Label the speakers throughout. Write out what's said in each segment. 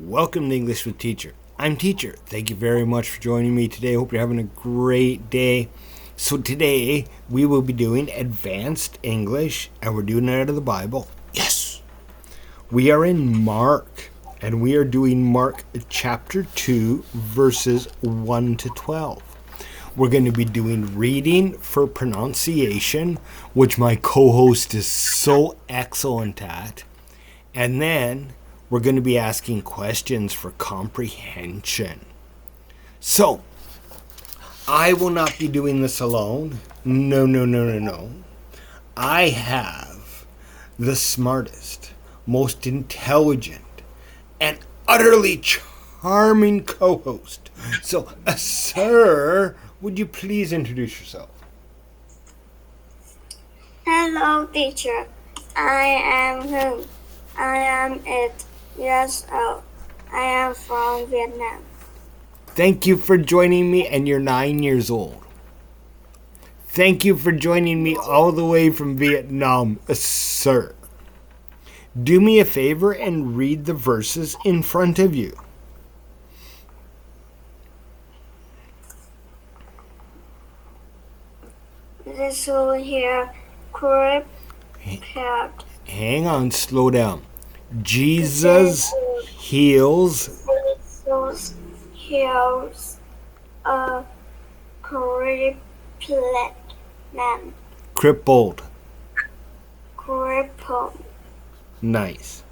Speaker 1: Welcome to English with Teacher. I'm Teacher. Thank you very much for joining me today. Hope you're having a great day. So today we will be doing advanced English and we're doing it out of the Bible. Yes! We are in Mark and we are doing Mark chapter 2 verses 1 to 12. We're going to be doing reading for pronunciation, which my co-host is so excellent at. And then we're going to be asking questions for comprehension. So, I will not be doing this alone. No. I have the smartest, most intelligent, and utterly charming co-host. So, sir, would you please introduce yourself?
Speaker 2: Hello, teacher. I am Hưng. I am 8 years old. I am from Vietnam.
Speaker 1: Thank you for joining me, and you're 9 years old. Thank you for joining me all the way from Vietnam, sir. Do me a favor and read the verses in front of you.
Speaker 2: This will here crept.
Speaker 1: Hang on, slow down. Jesus heals.
Speaker 2: Jesus heals a crippled man.
Speaker 1: Crippled.
Speaker 2: Crippled.
Speaker 1: Nice.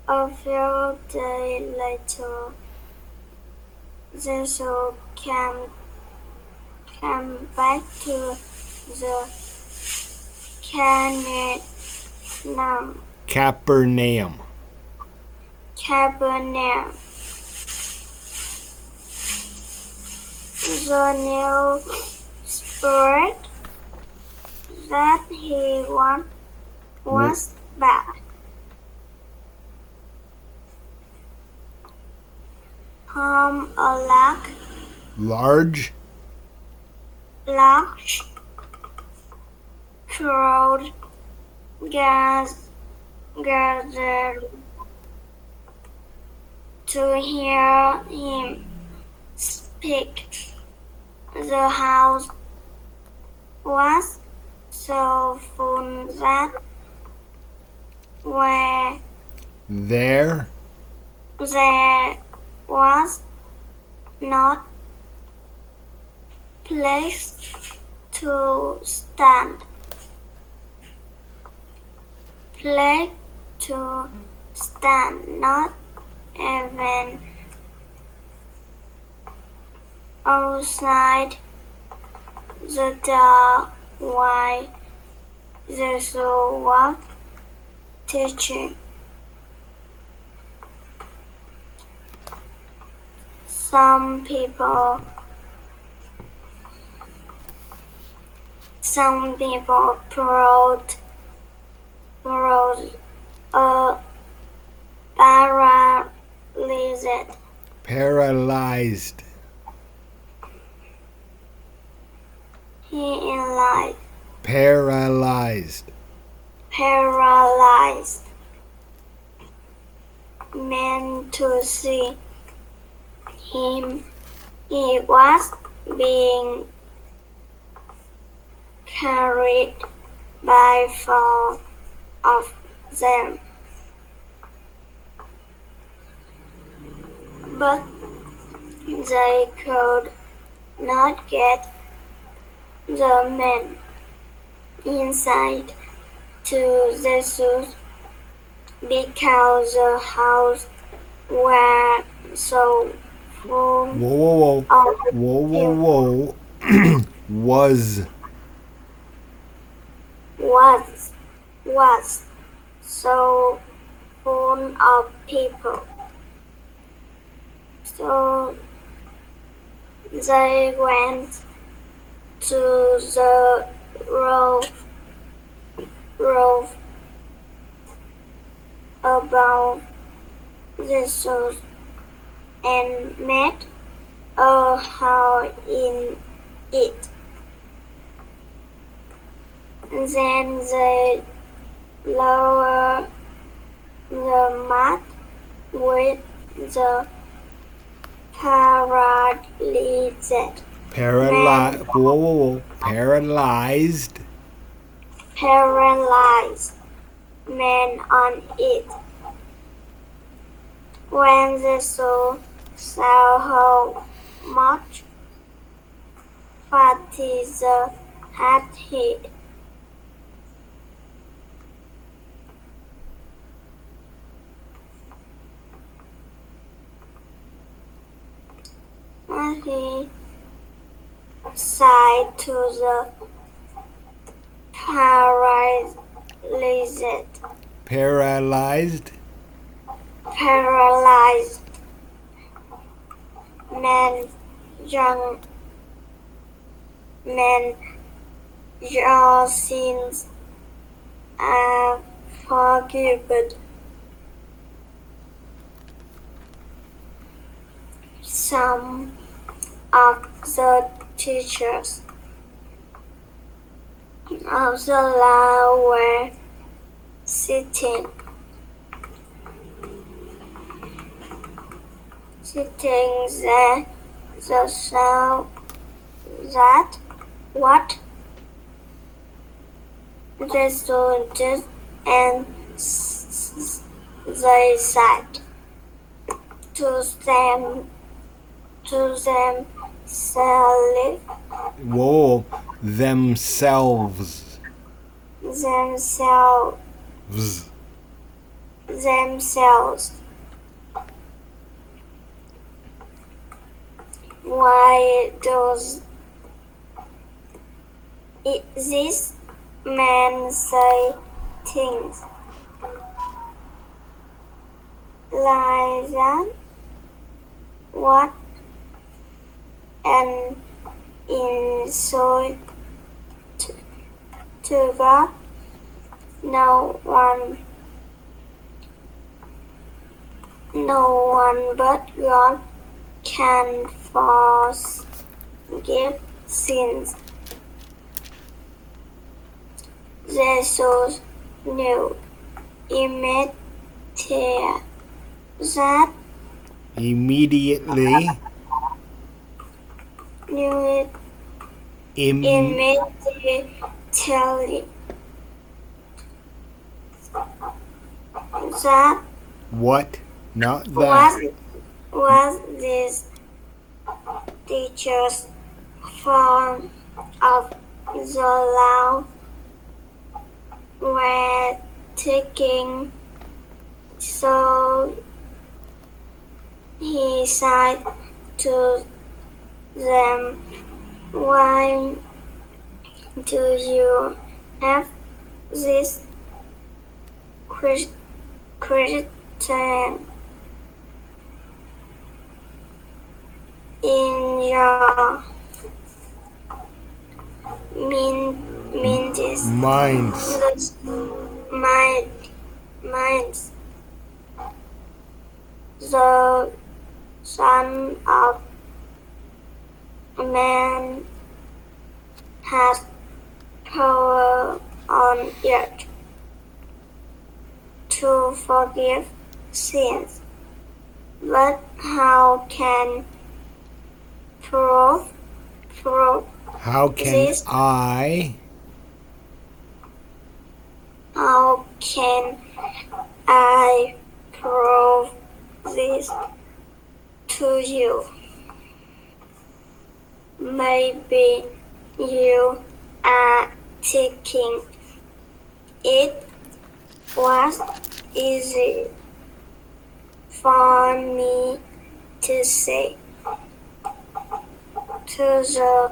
Speaker 2: A few days later, Jesus came back to the
Speaker 1: Capernaum.
Speaker 2: The new spirit that he was back. A
Speaker 1: Large
Speaker 2: crowd gathered to hear him speak. The house was so full that there was not place to stand. Not even outside the door while Jesus was teaching. Some people brought a
Speaker 1: paralyzed.
Speaker 2: Paralyzed man to see him. He was being carried by 4 of them. But they could not get the men inside to Jesus because the house was so full of
Speaker 1: Whoa.
Speaker 2: was so full of people. So they went to the roof above Jesus and made a hole in it. Then they lowered the mat with the paralyzed
Speaker 1: Paralyzed
Speaker 2: paralyzed man on it. When they saw how much fatigue had he, he said to the paralyzed
Speaker 1: paralyzed
Speaker 2: man, young man, your sins are forgiven. Some of the teachers of the law were sitting there. They saw that what they saw just and they said to themselves,
Speaker 1: whoa, themselves.
Speaker 2: Why does this man say things like that? What an insult to God! No one but God can forgive sins. Jesus knew immediately that
Speaker 1: Immediately.
Speaker 2: That
Speaker 1: What? Not that.
Speaker 2: was this teacher's form of the law were taking, so he said to them, why do you have this Christian in your minds? The Son of Man has power on earth to forgive sins, but how can prove
Speaker 1: How can
Speaker 2: this? How can I prove this to you? Maybe you are thinking it was easy for me to say to the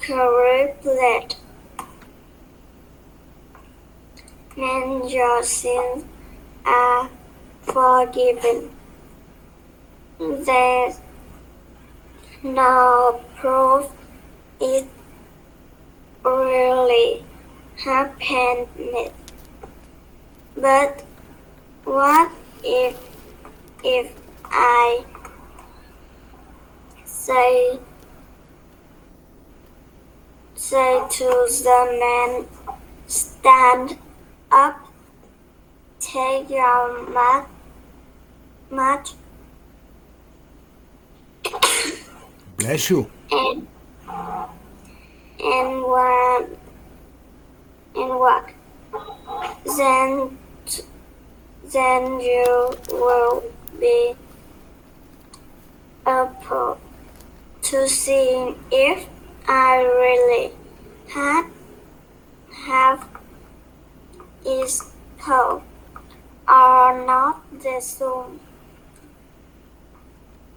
Speaker 2: corrupted, and your sins are forgiven. There's no proof it really happened. But what if I say to the man, stand up, take your mat
Speaker 1: Bless you.
Speaker 2: and run and walk. Then you will be able to see if I really have is cold or not the soon.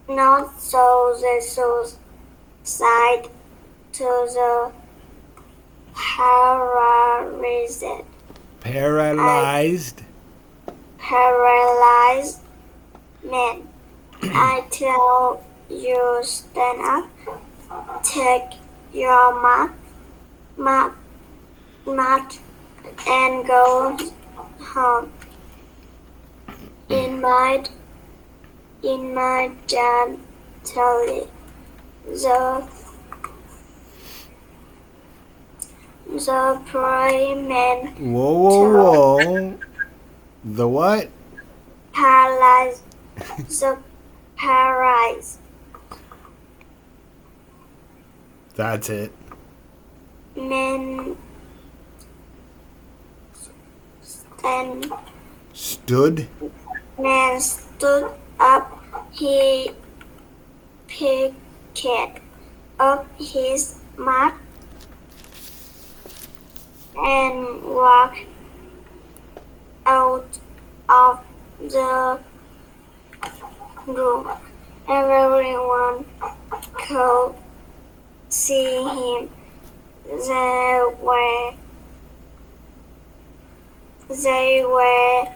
Speaker 2: Not so the suicide to the paralyzed.
Speaker 1: Paralyzed.
Speaker 2: Paralyzed man. I tell you, stand up, take your mat, and go home. In my gently, the prairie man
Speaker 1: Whoa. The what?
Speaker 2: paralyzed, the paralyzed
Speaker 1: That's it.
Speaker 2: man and
Speaker 1: Stood.
Speaker 2: man stood up. He picked up his mat and walked out of the room. Everyone could see him. They were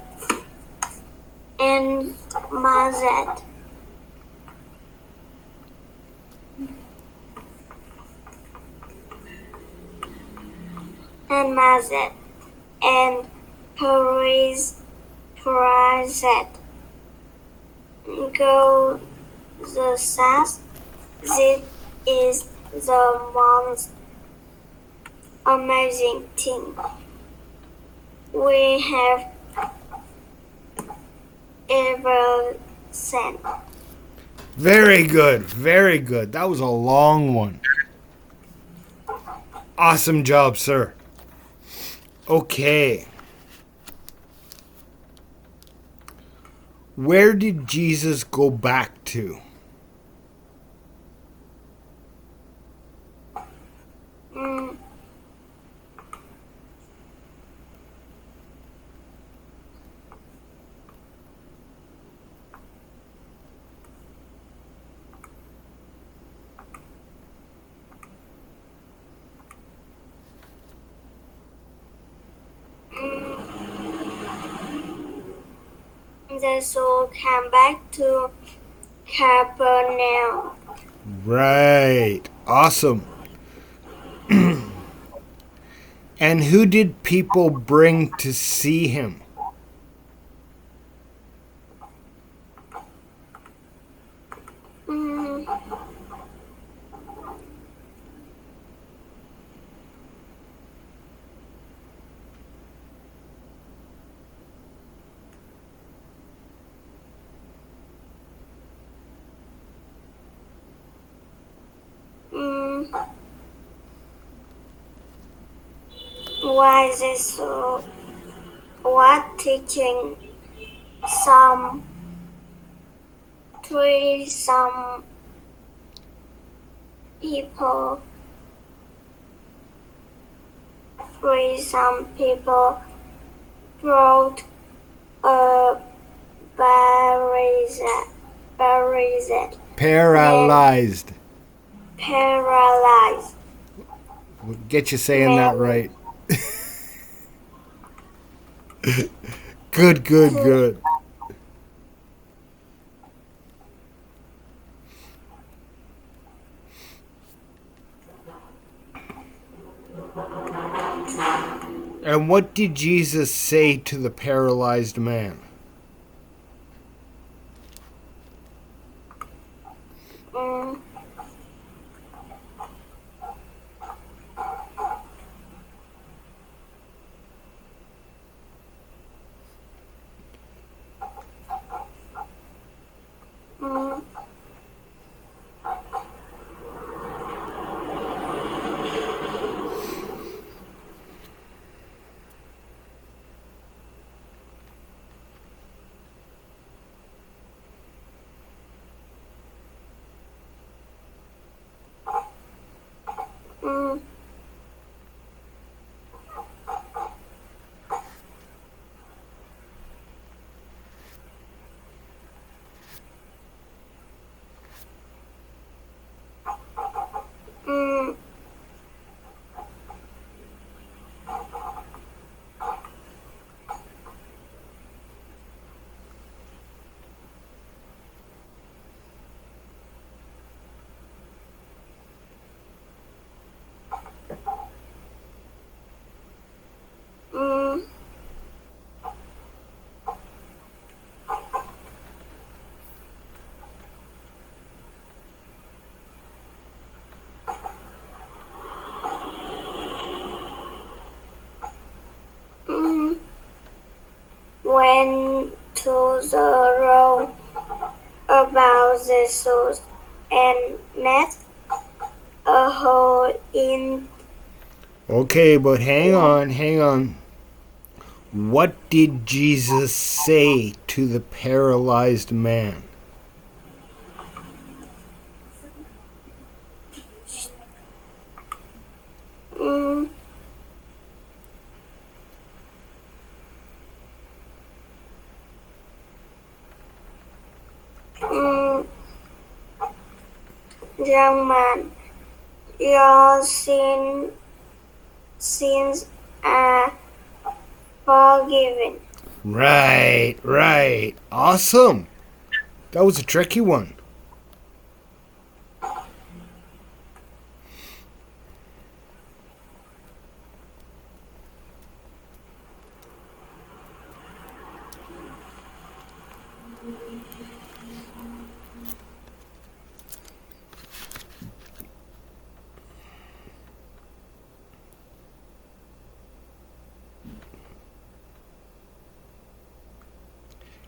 Speaker 2: amazed. And praised. Go the sass. This is the most amazing thing we have ever seen.
Speaker 1: Very good. Very good. That was a long one. Awesome job, sir. Okay. Where did Jesus go back to?
Speaker 2: Mm. The soul came back to Capernaum.
Speaker 1: Right. Awesome. And who did people bring to see him?
Speaker 2: Mm. Why is it so? What teaching? Some people brought a
Speaker 1: Paralyzed.
Speaker 2: paralyzed
Speaker 1: We'll get you saying that right. Good. And what did Jesus say to the paralyzed man?
Speaker 2: Mm. Mm, mm, mm, mm. Went to the road about the source and met a hole in.
Speaker 1: Okay, but hang on. What did Jesus say to the paralyzed man?
Speaker 2: Mm, mm, young man, your sins are forgiven.
Speaker 1: Right. Awesome. That was a tricky one.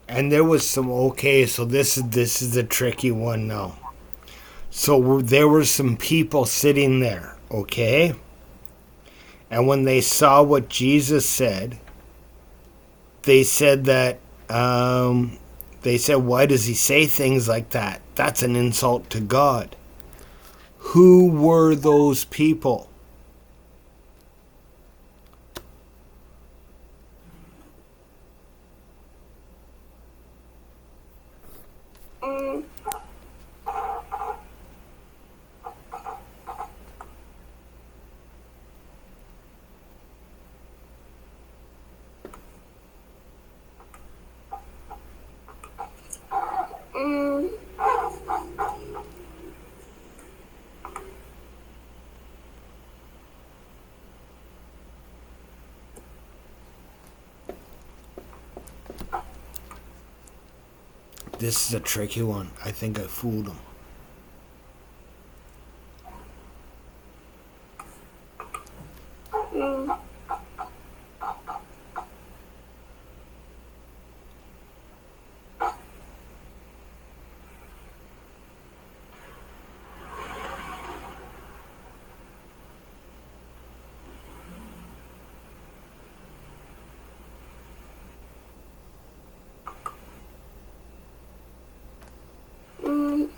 Speaker 1: And there was some so this is the tricky one now. So there were some people sitting there, okay? And when they saw what Jesus said, they said that they said, why does he say things like that? That's an insult to God. Who were those people?
Speaker 2: Mm, mm,
Speaker 1: This is a tricky one. I think I fooled them.
Speaker 2: mm, mm.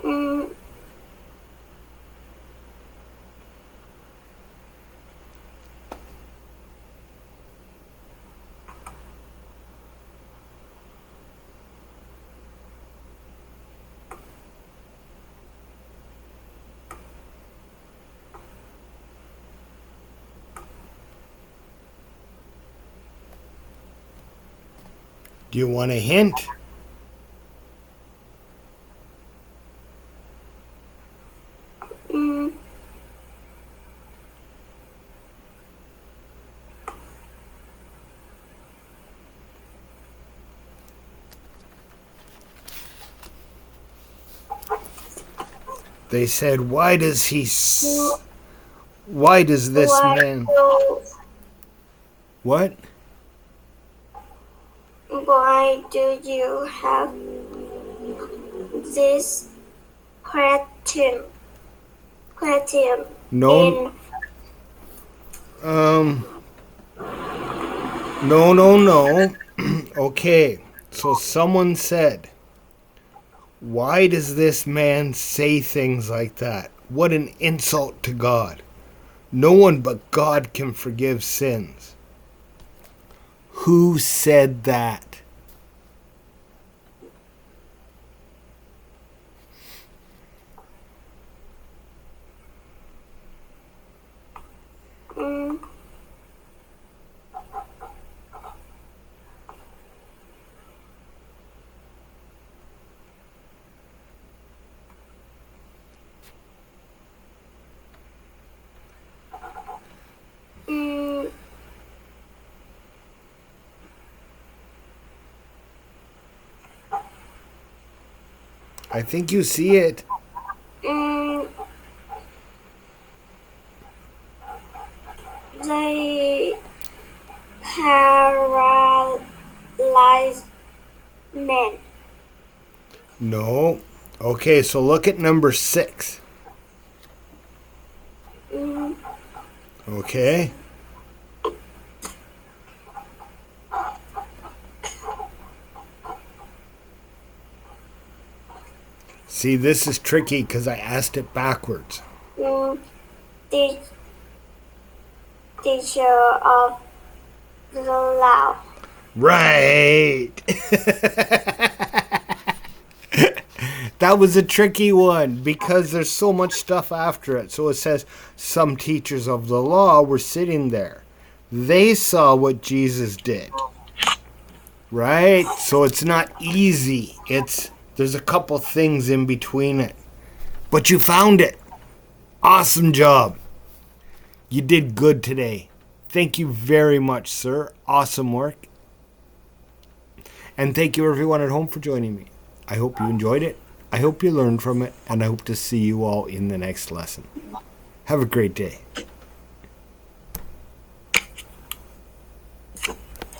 Speaker 2: Mm,
Speaker 1: Do you want a hint?
Speaker 2: mm,
Speaker 1: They said, why does this
Speaker 2: why
Speaker 1: man...
Speaker 2: do
Speaker 1: What?
Speaker 2: why do you have this question
Speaker 1: No.
Speaker 2: in
Speaker 1: No. Okay, so someone said, why does this man say things like that? What an insult to God. No one but God can forgive sins. Who said that?
Speaker 2: mm, mm,
Speaker 1: I think you see it.
Speaker 2: mm, the paralyzed man.
Speaker 1: No. Okay, so look at number 6.
Speaker 2: Mm,
Speaker 1: Okay. See, this is tricky because I asked it backwards.
Speaker 2: mm, the teacher of the law.
Speaker 1: Right. That was a tricky one because there's so much stuff after it. So it says some teachers of the law were sitting there. They saw what Jesus did. Right? So it's not easy. There's a couple things in between it. But you found it. Awesome job. You did good today. Thank you very much, sir. Awesome work. And thank you everyone at home for joining me. I hope you enjoyed it. I hope you learned from it. And I hope to see you all in the next lesson. Have a great day.